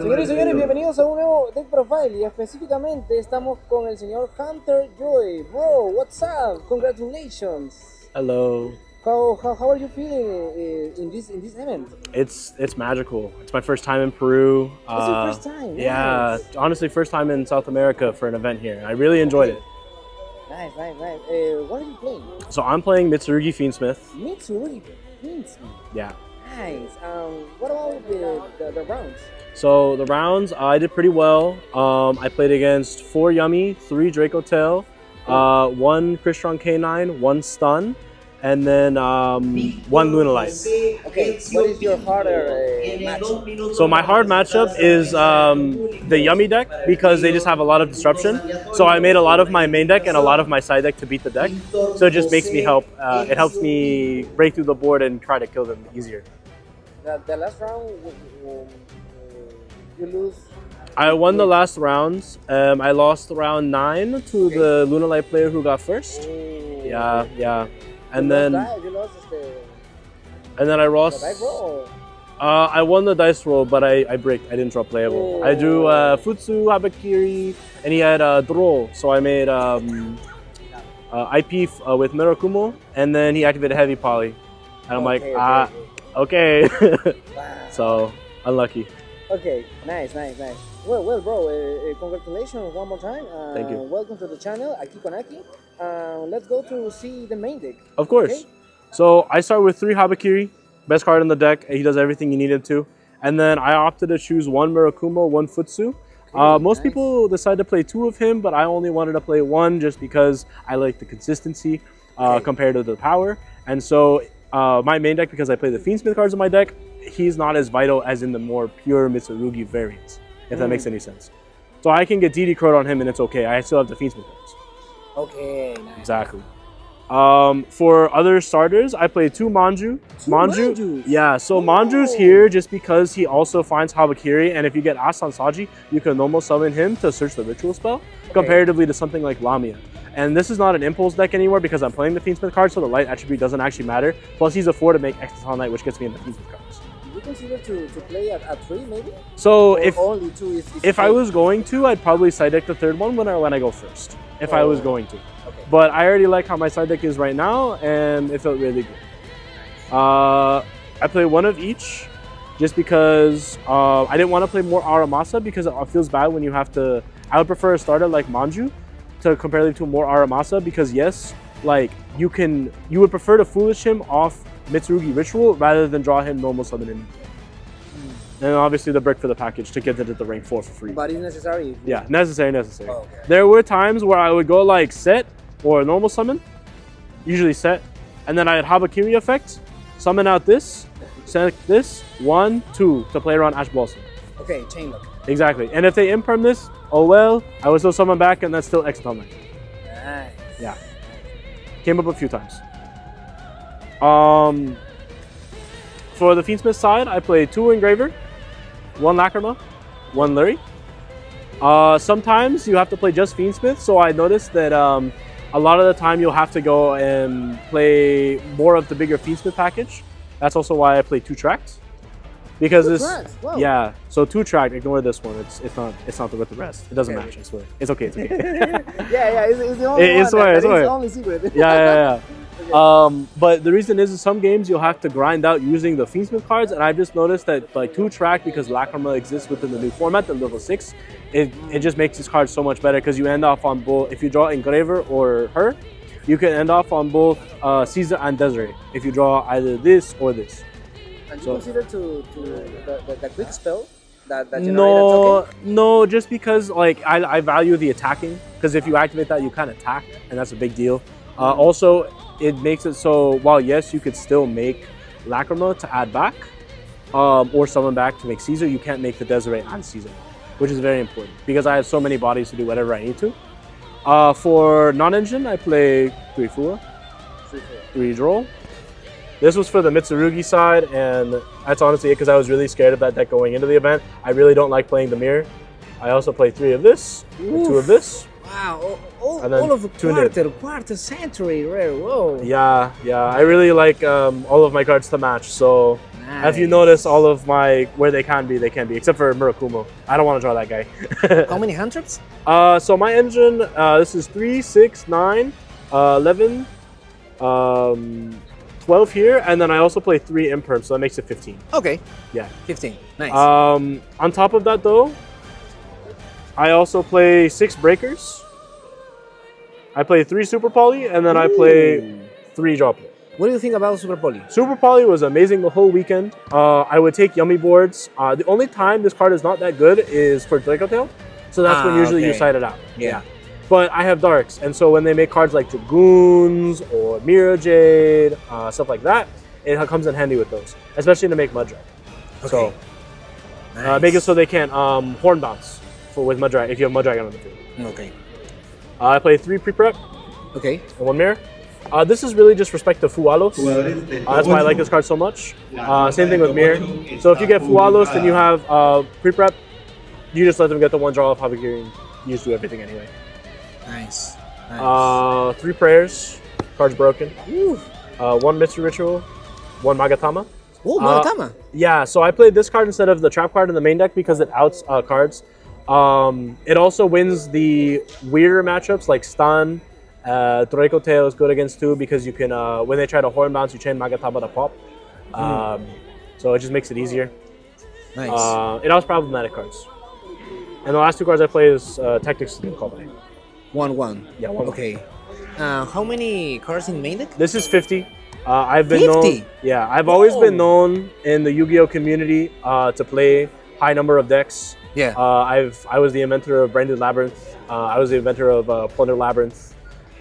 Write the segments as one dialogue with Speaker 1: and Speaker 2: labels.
Speaker 1: Señores y señores, bienvenidos a un nuevo Deck Profile y específicamente estamos con el señor Hunter Lloyd. Bro, what's up? Congratulations.
Speaker 2: Hello.
Speaker 1: How are you feeling in this event?
Speaker 2: It's magical. It's my first time in Peru.
Speaker 1: It's your first time?
Speaker 2: Yeah,
Speaker 1: Nice.
Speaker 2: honestly, first time in South America for an event here. I really enjoyed it.
Speaker 1: Nice. What are you playing?
Speaker 2: So I'm playing Mitsurugi Fiendsmith.
Speaker 1: Mitsurugi Fiendsmith.
Speaker 2: Yeah.
Speaker 1: Nice. What about the rounds?
Speaker 2: So the rounds, I did pretty well. I played against 4 Yummy, 3 Draco Tail, 1 Crystron K9, 1 Stun, and then 1 Luna Light.
Speaker 1: Okay, what is your harder match?
Speaker 2: So my hard matchup is the Yummy deck because they just have a lot of disruption. So I made a lot of my main deck and a lot of my side deck to beat the deck. So it just makes me it helps me break through the board and try to kill them easier.
Speaker 1: The last round, you lose.
Speaker 2: I won the last rounds. I lost round 9 to the Luna Light player who got first.
Speaker 1: Oh.
Speaker 2: Yeah. And
Speaker 1: You
Speaker 2: then
Speaker 1: lost
Speaker 2: I lost.
Speaker 1: the dice roll.
Speaker 2: I won the dice roll, but I bricked. I didn't draw playable. I drew Futsu, Habakiri, and he had Droll. So I made IP with Mirakumo, and then he activated Heavy Poly. And I'm like, okay. So, unlucky.
Speaker 1: Okay, nice. Well, bro, congratulations one more time.
Speaker 2: Thank you.
Speaker 1: Welcome to the channel, Aki Konaki. Let's go to see the main deck.
Speaker 2: Of course.
Speaker 1: Okay?
Speaker 2: So I start with 3 Habakiri, best card in the deck. He does everything you needed to. And then I opted to choose 1 Mirakumo, 1 Futsu. Most people decide to play 2 of him, but I only wanted to play 1 just because I like the consistency compared to the power. And so my main deck, because I play the Fiendsmith cards in my deck, he's not as vital as in the more pure Mitsurugi variants, if that makes any sense. So I can get DD Crowed on him and it's okay. I still have the Fiendsmith cards.
Speaker 1: Okay, nice.
Speaker 2: Exactly. For other starters, I play 2 Manju.
Speaker 1: Manjus?
Speaker 2: Yeah, so Manju's here just because he also finds Habakiri, and if you get Asan Saji, you can normal summon him to search the ritual spell, comparatively to something like Lamia. And this is not an impulse deck anymore because I'm playing the Fiendsmith card, so the light attribute doesn't actually matter. Plus, he's a 4 to make Extra Light, which gets me in the Fiendsmith cards.
Speaker 1: Do you consider to play at 3 maybe?
Speaker 2: So
Speaker 1: Or only 2 is
Speaker 2: if I was going to, I'd probably side deck the 3rd one when I go first. If I was going to.
Speaker 1: Okay.
Speaker 2: But I already like how my side deck is right now, and it felt really good. I play 1 of each, just because I didn't want to play more Aramasa because it feels bad when you have to. I would prefer a starter like Manju to compare to more Aramasa because yes, like you would prefer to foolish him off Mitsurugi Ritual rather than draw him normal summon him. And obviously the brick for the package to get it at the rank 4 for free.
Speaker 1: But it's necessary.
Speaker 2: Yeah, necessary.
Speaker 1: Oh, okay.
Speaker 2: There were times where I would go like set or normal summon, usually set, and then I had Habakiri effect, summon out this, set this, 1, 2 to play around Ash Blossom.
Speaker 1: Okay, chain lock.
Speaker 2: Exactly. And if they imperm this, oh well, I would still summon back and that's still extra time.
Speaker 1: Nice.
Speaker 2: Yeah. Came up a few times. For the Fiendsmith side, I played 2 Engraver, 1 Lacrima, 1 Lurie. Sometimes you have to play just Fiendsmith, so I noticed that a lot of the time you'll have to go and play more of the bigger Fiendsmith package. That's also why I play 2 tracks. Because
Speaker 1: Wow.
Speaker 2: yeah, so 2 track, ignore this one. It's not with the rest. It doesn't match, I swear. It's okay.
Speaker 1: yeah, it's the only
Speaker 2: It's
Speaker 1: one.
Speaker 2: it's
Speaker 1: It's the only secret.
Speaker 2: Yeah. But the reason is some games you'll have to grind out using the Fiendsmith cards, and I've just noticed that like 2 track, because Lacrima exists within the new format, the level 6, it just makes this card so much better because you end off on both. If you draw Engraver or her, you can end off on both Caesar and Desiree if you draw either this or this.
Speaker 1: And you consider the quick spell that generates token?
Speaker 2: No, just because like I value the attacking, because if you activate that, you can't attack, and that's a big deal. Also, it makes it so while yes, you could still make Lacrima to add back, or summon back to make Caesar, you can't make the Desiree and Caesar, which is very important because I have so many bodies to do whatever I need to. For non-engine, I play 3 Fua, 3 Droll. This was for the Mitsurugi side, and that's honestly it because I was really scared of that deck going into the event. I really don't like playing the mirror. I also play 3 of this, and 2 of this.
Speaker 1: Wow, all of a
Speaker 2: Tuned
Speaker 1: quarter century rare. Whoa.
Speaker 2: Yeah. I really like all of my cards to match, so If you notice, all of my where they can be, except for Murakumo. I don't want to draw that guy.
Speaker 1: How many hand tricks?
Speaker 2: So my engine, this is 3, 6, 9, 11, 12 here, and then I also play 3 imperms, so that makes it 15.
Speaker 1: Okay.
Speaker 2: Yeah.
Speaker 1: 15. Nice.
Speaker 2: On top of that, though, I also play 6 breakers. I play 3 super poly, and then I play 3 draw play.
Speaker 1: What do you think about Super Poly?
Speaker 2: Super Poly was amazing the whole weekend. I would take Yummy boards. The only time this card is not that good is for Draco Tail, so that's when usually you side it out.
Speaker 1: Yeah.
Speaker 2: But I have darks, and so when they make cards like Dragoons or Mirror Jade, stuff like that, it comes in handy with those, especially to make Muddrag.
Speaker 1: Okay.
Speaker 2: So make it so they can't horn bounce with Muddrag if you have Muddragon on the field.
Speaker 1: Okay.
Speaker 2: I play 3 pre-prep
Speaker 1: Okay.
Speaker 2: and 1 mirror. This is really just respect to Fualos. That's why I like this card so much. Same thing with mirror. So if you get Fualos, then you have pre-prep. You just let them get the 1 draw of Habakiri, and you just do everything anyway.
Speaker 1: Nice.
Speaker 2: 3 prayers, cards broken. 1 Mitsu ritual, 1 Magatama.
Speaker 1: Oh, Magatama.
Speaker 2: Yeah, so I played this card instead of the trap card in the main deck because it outs cards. It also wins the weirder matchups like stun. Draco Tail is good against 2 because you can, when they try to horn bounce, you chain Magatama to pop. So it just makes it easier.
Speaker 1: Nice.
Speaker 2: It has problematic cards. And the last 2 cards I play is Tactics and Callback.
Speaker 1: 1-1.
Speaker 2: Yeah, 1-1.
Speaker 1: Okay. How many cards in main deck?
Speaker 2: This is 50. I've been
Speaker 1: 50?
Speaker 2: known. Yeah, I've always been known in the Yu-Gi-Oh community to play high number of decks.
Speaker 1: Yeah.
Speaker 2: I was the inventor of Branded Labyrinth. I was the inventor of Plunder Labyrinth.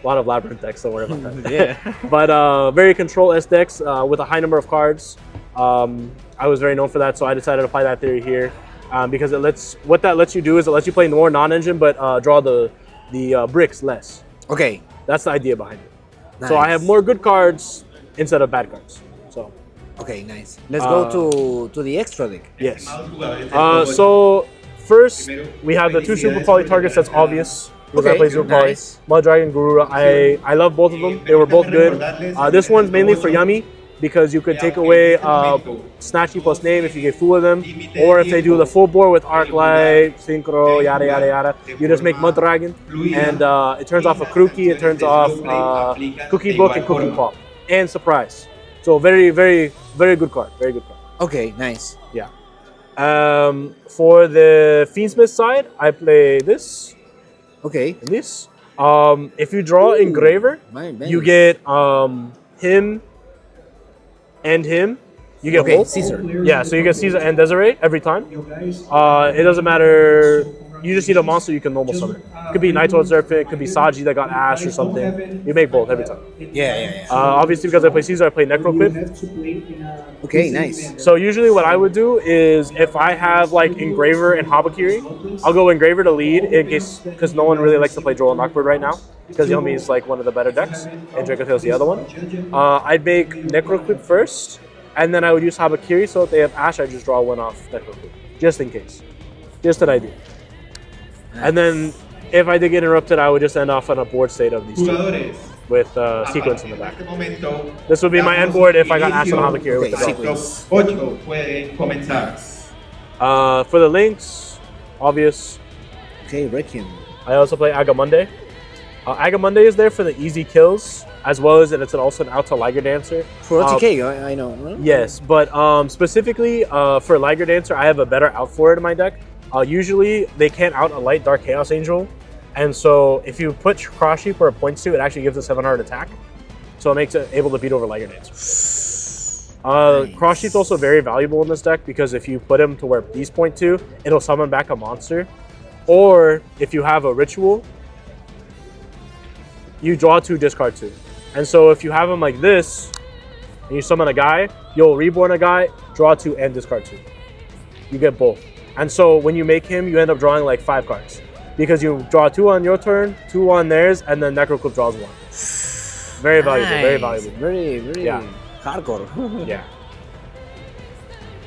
Speaker 2: A lot of Labyrinth decks, don't worry about that.
Speaker 1: Yeah.
Speaker 2: But very control-S decks with a high number of cards. I was very known for that, so I decided to apply that theory here because what that lets you do is it lets you play more non-engine, but draw the bricks less.
Speaker 1: Okay.
Speaker 2: That's the idea behind it.
Speaker 1: Nice.
Speaker 2: So I have more good cards instead of bad cards. So.
Speaker 1: Okay, nice. Let's go to the extra deck.
Speaker 2: Yes. So first we have the 2 super poly targets. That's obvious. Because I play super poly. Muddragon, Gurura. I love both of them. They were both good. This one's mainly for Yummy because you could take away Snatchy plus name if you get full of them, or if they do the full board with Arclight, Synchro, yada yada yada. You just make Muddragon, and it turns off a Kruki. It turns off Cookie Book and Cookie Pop and Surprise. So very very very good card. Very good card.
Speaker 1: Okay, nice.
Speaker 2: Yeah. For the Fiendsmith side, I play this.
Speaker 1: Okay.
Speaker 2: And this. If you draw Engraver, you get him and him. You get both.
Speaker 1: Caesar.
Speaker 2: Yeah, so you get Caesar and Desiree every time. It doesn't matter. You just need a monster you can normal summon. It could be Naito Zerfit, it could be Saji that got Ash or something. You make both every time.
Speaker 1: Yeah.
Speaker 2: Obviously, because I play Caesar, I play Necroquip.
Speaker 1: Okay, nice.
Speaker 2: So usually what I would do is if I have like Engraver and Habakiri, I'll go Engraver to lead in case, because no one really likes to play Droll and Knockbird right now, because Yomi is like one of the better decks, and Draco Tail's the other one. I'd make Necroquip first, and then I would use Habakiri, so if they have Ash, I just draw 1 off Necroquip, just in case. Just an idea. Nice. And then if I did get interrupted, I would just end off on a board state of these 2 with sequence in the back. This would be my end board if I got Ash on Habakiri with the sequence. For the links, obvious.
Speaker 1: Okay, Requiem.
Speaker 2: I also play Agamonde. Agamonde is there for the easy kills, as well as it's also an out to Liger Dancer.
Speaker 1: For OTK, I know. Huh?
Speaker 2: Yes, but specifically for Liger Dancer, I have a better out for it in my deck. Usually, they can't out a light Dark Chaos Angel, and so if you put Cross Sheep where it points to, it actually gives a 700 attack, so it makes it able to beat over Liger Dancer. Nice. Cross Sheep's also very valuable in this deck because if you put him to where these point to, it'll summon back a monster, or if you have a ritual, you draw 2, discard 2. And so if you have him like this, and you summon a guy, you'll reborn a guy, draw 2, and discard 2. You get both. And so when you make him, you end up drawing like 5 cards. Because you draw 2 on your turn, 2 on theirs, and then Necroclip draws 1. Very valuable, very valuable.
Speaker 1: Very hardcore.
Speaker 2: Yeah.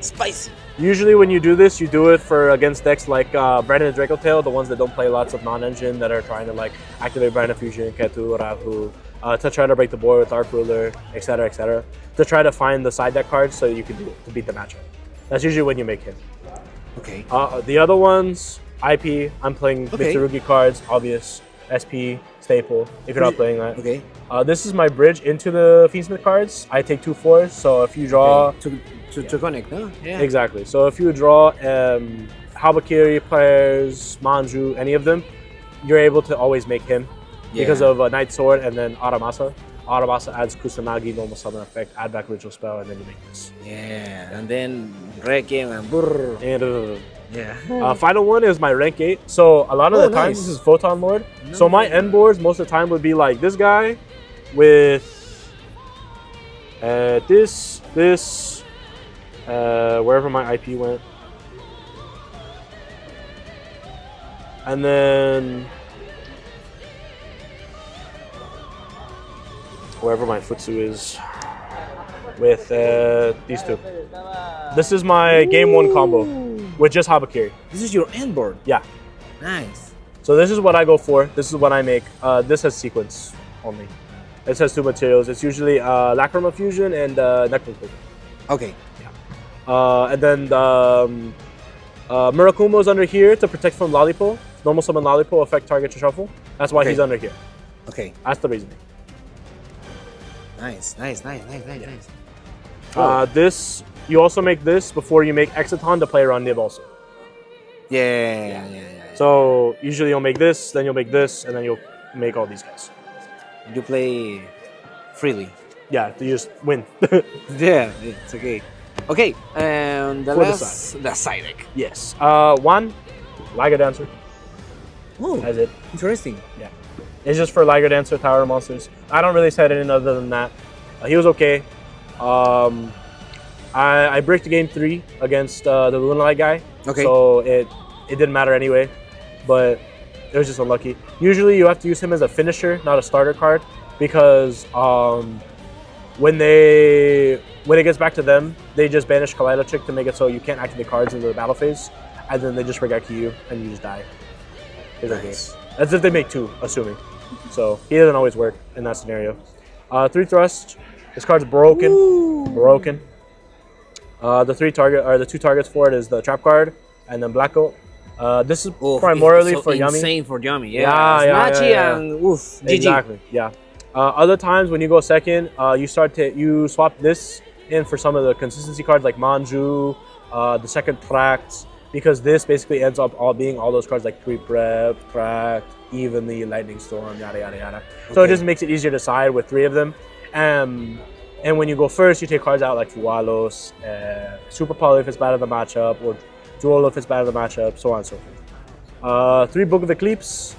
Speaker 1: Spicy.
Speaker 2: Usually when you do this, you do it for against decks like Brandon and Draco Tail, the ones that don't play lots of non-engine that are trying to like activate Brandon Fusion, Ketu, Rahu, to try to break the board with Dark Ruler, etc., to try to find the side deck cards so you can do it to beat the matchup. That's usually when you make him.
Speaker 3: Okay.
Speaker 2: The other ones, IP, I'm playing
Speaker 3: Okay.
Speaker 2: Mitsurugi cards, obvious, SP, staple, if you're not playing that.
Speaker 3: Okay.
Speaker 2: This is my bridge into the Fiendsmith cards. I take 2/4, so if you draw...
Speaker 3: To connect, no? Yeah.
Speaker 2: Exactly. So if you draw Habakiri players, Manju, any of them, you're able to always make him because of Night Sword and then Aramasa. Aramasa adds Kusanagi, normal summon effect, add back ritual spell, and then you make this.
Speaker 3: Yeah, and then Requiem and brrr.
Speaker 2: And
Speaker 3: Yeah.
Speaker 2: final one is my rank 8. So a lot of the times
Speaker 3: nice.
Speaker 2: this is Photon Lord. So my end boards most of the time would be like this guy with this, wherever my IP went. And then wherever my futsu is with these two. This is my game 1 combo with just Habakiri.
Speaker 3: This is your end board.
Speaker 2: Yeah.
Speaker 3: Nice.
Speaker 2: So this is what I go for. This is what I make. This has sequence only. It has 2 materials. It's usually Lacrima Fusion and Necroculture.
Speaker 3: Okay.
Speaker 2: And then Murakumo's under here to protect from Lollipo. Normal summon Lollipo, affect target to shuffle. That's why he's under here.
Speaker 3: Okay.
Speaker 2: That's the reasoning.
Speaker 3: Nice.
Speaker 2: This, you also make this before you make Exiton to play around Nib also.
Speaker 3: Yeah.
Speaker 2: So usually you'll make this, then you'll make this, and then you'll make all these guys.
Speaker 3: You play freely.
Speaker 2: Yeah, you just win.
Speaker 3: Yeah, it's okay. Okay, and the
Speaker 2: For the
Speaker 3: last, the side deck.
Speaker 2: Yes. One, Liger Dancer.
Speaker 3: Oh,
Speaker 2: That's it.
Speaker 3: interesting.
Speaker 2: Yeah. It's just for Liger Dancer, Tower Monsters. I don't really set it in other than that. He was okay. I bricked game 3 against the Lunalight guy.
Speaker 3: Okay.
Speaker 2: So it didn't matter anyway, but it was just unlucky. Usually you have to use him as a finisher, not a starter card, because when it gets back to them, they just banish Kaleido Trick to make it so you can't activate cards in the battle phase, and then they just Regeki you and you just die. It's okay. As if they make 2, assuming. So he doesn't always work in that scenario. 3 thrust. This card's broken.
Speaker 3: Ooh.
Speaker 2: Broken. The 2 targets for it is the trap card and then Black Goat. This is primarily
Speaker 3: so
Speaker 2: for Yummy.
Speaker 3: Insane for Yummy.
Speaker 2: Yeah,
Speaker 3: Snatchy
Speaker 2: yeah.
Speaker 3: and oof. GG.
Speaker 2: Exactly. Yeah. Other times when you go second, you swap this in for some of the consistency cards like Manju, the second Tract, because this basically ends up all being all those cards like Pre-Prep, Tract, Evenly, Lightning Storm, yada yada yada. So it just makes it easier to side with 3 of them. And when you go first, you take cards out like Fualos, Super Poly if it's bad in the matchup, or Duel if it's bad in the matchup, so on and so forth. 3 Book of Eclipse.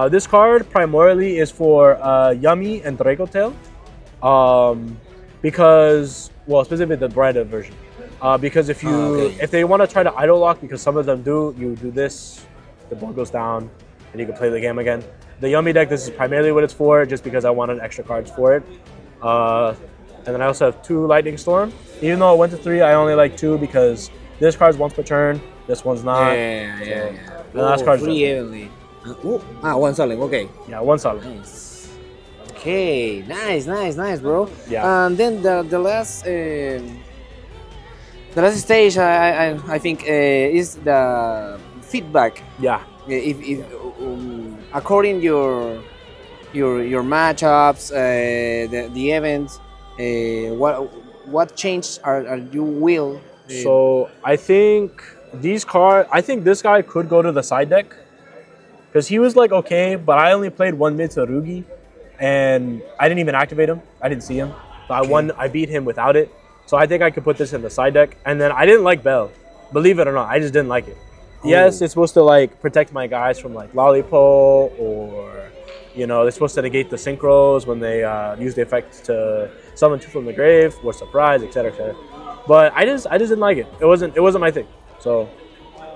Speaker 2: This card primarily is for Yummy and Draco Tail, because, well, specifically the Brida version. Because if they want to try to idle lock, because some of them do, you do this, the board goes down, and you can play the game again. The Yummy deck, this is primarily what it's for, just because I wanted extra cards for it. And then I also have 2 Lightning Storm. Even though it went to 3, I only like 2 because this card's once per turn, this one's not.
Speaker 3: Yeah.
Speaker 2: The last card's
Speaker 3: 3 evenly. One solid. Okay.
Speaker 2: Yeah, 1 solid.
Speaker 3: Nice. Okay. Nice, bro.
Speaker 2: Yeah.
Speaker 3: And then the last stage, I think, is the feedback.
Speaker 2: Yeah.
Speaker 3: If according your matchups, the events, what changes are you will?
Speaker 2: So I think this guy could go to the side deck because he was like okay, but I only played 1 Mitsurugi and I didn't even activate him. I didn't see him. So I beat him without it. So I think I could put this in the side deck. And then I didn't like Bell. Believe it or not, I just didn't like it. Yes, it's supposed to like protect my guys from like Lollipo, or they're supposed to negate the synchros when they use the effect to summon 2 from the grave or surprise, etc., etc. But I just didn't like it. It wasn't my thing. So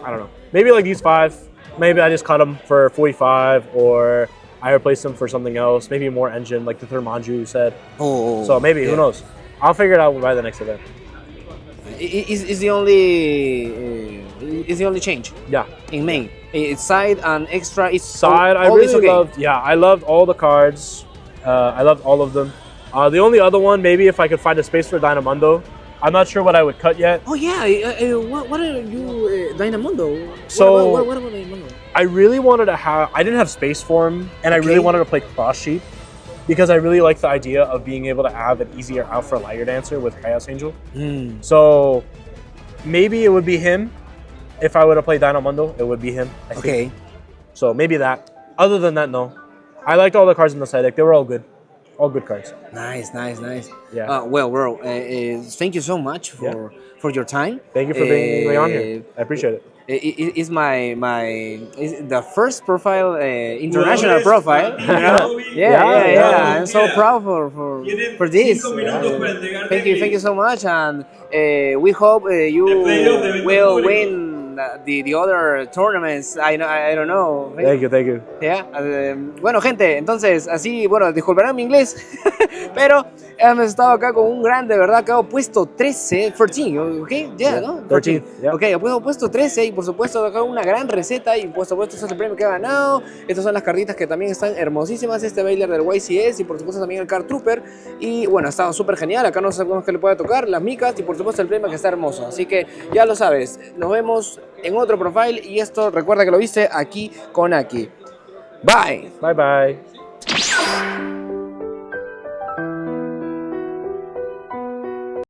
Speaker 2: I don't know. Maybe like these 5. Maybe I just cut them for 45, or I replace them for something else. Maybe more engine, like the third Manju you said. So maybe who knows? I'll figure it out by the next event.
Speaker 3: Is the only change?
Speaker 2: Yeah.
Speaker 3: In main, it's side and extra. It's
Speaker 2: side.
Speaker 3: all
Speaker 2: I really loved. Yeah, I loved all the cards. I loved all of them. The only other one, maybe if I could find a space for Dynamundo. I'm not sure what I would cut yet.
Speaker 3: Oh yeah, what are you, Dynamundo?
Speaker 2: So-
Speaker 3: what about Dynamundo?
Speaker 2: I really wanted to have, I didn't have space for him, and I really
Speaker 3: Okay.
Speaker 2: wanted to play cross sheep because I really like the idea of being able to have an easier out for lighter dancer with Chaos Angel. So maybe it would be him. If I were to play Dynamundo, it would be him. I think.
Speaker 3: Okay.
Speaker 2: So maybe that. Other than that, no. I liked all the cards in the side deck. They were all good. All good cards.
Speaker 3: Nice.
Speaker 2: Yeah.
Speaker 3: Well, bro, thank you so much for your time.
Speaker 2: Thank you for bringing me on here. I appreciate it.
Speaker 3: It's it's the first profile, international profile. You know? Yeah. I'm so proud for this. Thank you so much, and we hope you will win the other tournaments. I don't know.
Speaker 2: Thank you.
Speaker 3: Yeah. Bueno, gente, entonces así, bueno, disculparán mi inglés, pero hemos estado acá con un gran, de verdad, que ha puesto 13, ¿ok? Ya, ¿no?
Speaker 2: 13th, yeah.
Speaker 3: Ok, ha puesto 13 y por supuesto acá una gran receta y por supuesto este es el premio que ha ganado. Estas son las cartitas que también están hermosísimas, este bailer del YCS y por supuesto también el Card Trooper. Y bueno, ha estado súper genial, acá no sabemos qué le puede tocar, las micas y por supuesto el premio que está hermoso. Así que ya lo sabes, nos vemos en otro profile y esto recuerda que lo viste aquí con Aki. Bye.
Speaker 2: Bye.